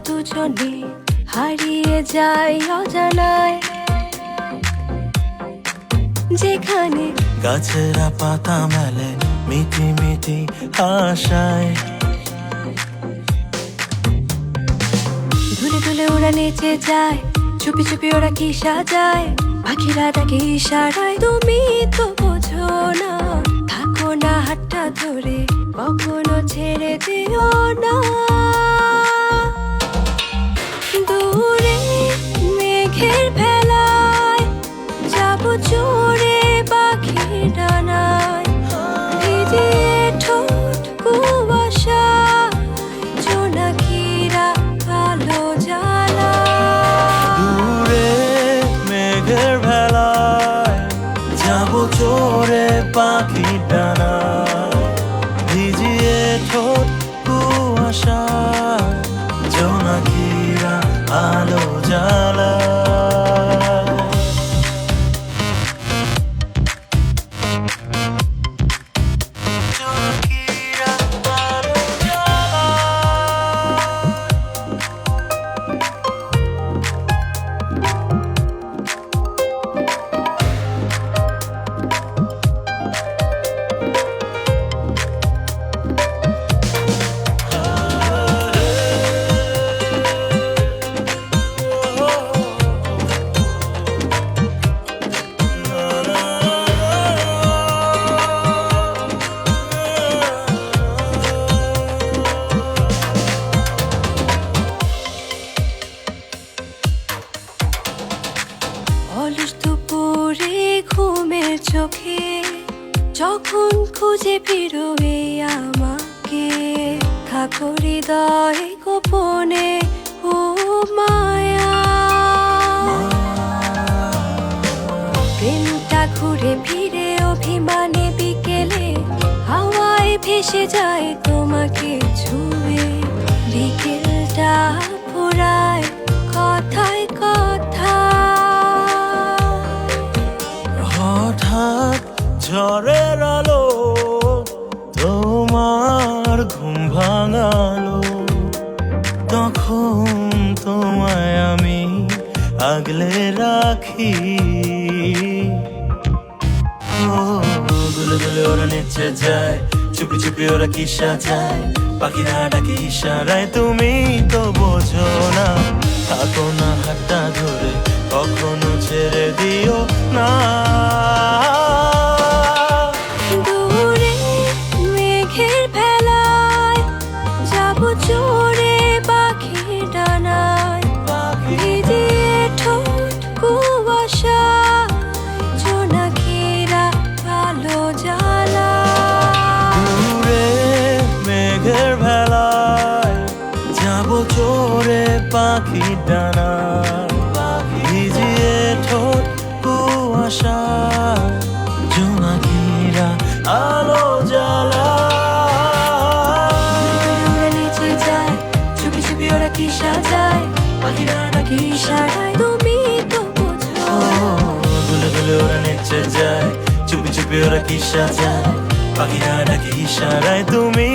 দুজনে হারিয়ে যায় অজানায়, যেখানে গাছেরা পাতা মেলে মিটি মিটি আশায়। ধুলে ধুলে ওরা নেচে যায়, চুপি চুপি ওরা কি সাজায়, পাখিরা ডাকে ইশারায়। তুমি তো বোঝো না, থাকো না হাতটা ধরে, কখনো ছেড়ে দিও না। দূরে মেঘের ভেলায় যাবো চড়ে পাখির ডানায়, ভিজিয়ে ঠোঁট কুয়াশায়, জোনাকিরা আলো জ্বালায়। দূরে মেঘের ভেলায় যাবো চড়ে পাখির ডানায়, ভিজিয়ে ঠোঁট কুয়াশায়, জোনাকিরা আলো জ্বালায়। জোনাকিরা আলো অলস দুপুরে ঘুমের চোখে যখন খুঁজে ফিরবে আমাকে, থাকো হৃদয়ে গোপনে ও মায়া। প্রেমটা ঘুরে ফিরে অভিমানে বিকেলে হাওয়ায় ভেসে যায় তোমাকে ছুঁয়ে। বিকেলটা ফুরায় কথায় কথা, হঠাৎ ঝড়ের আলো তোমার ঘুম ভাঙালো, তখন তোমায় আমি আগলে রাখি। ও দুলে দুলে ওরা নেচে যায়, চুপি চুপি ওরা কি সাজায়, পাখিরা ডাকে ইশারায়। তুমি তো বোঝো না, থাকো না হাতটা ধরে, কখনো ছেড়ে দিও না। দূরে মেঘের ভেলায় যাবো চড়ে পাখির ডানায়, ভিজিয়ে ঠোঁট কুয়াশায়, জোনাকিরা আলো জ্বালায়। দূরে মেঘের ভেলায় যাবো চড়ে পাখির ডানায়, ভিজিয়ে ঠোঁট কুয়াশায়, জোনাকিরা আলো জ্বালায়। নেচে যায়, চুপি চুপি ওরা কি সাজায়, পাখিরা ডাকে ইশারায়। তুমি তো বোঝো, দুলে দুলে ওরা নেচে যায়, চুপি চুপি ওরা কি সাজায়, পাখিরা ডাকে ইশারায়। তুমি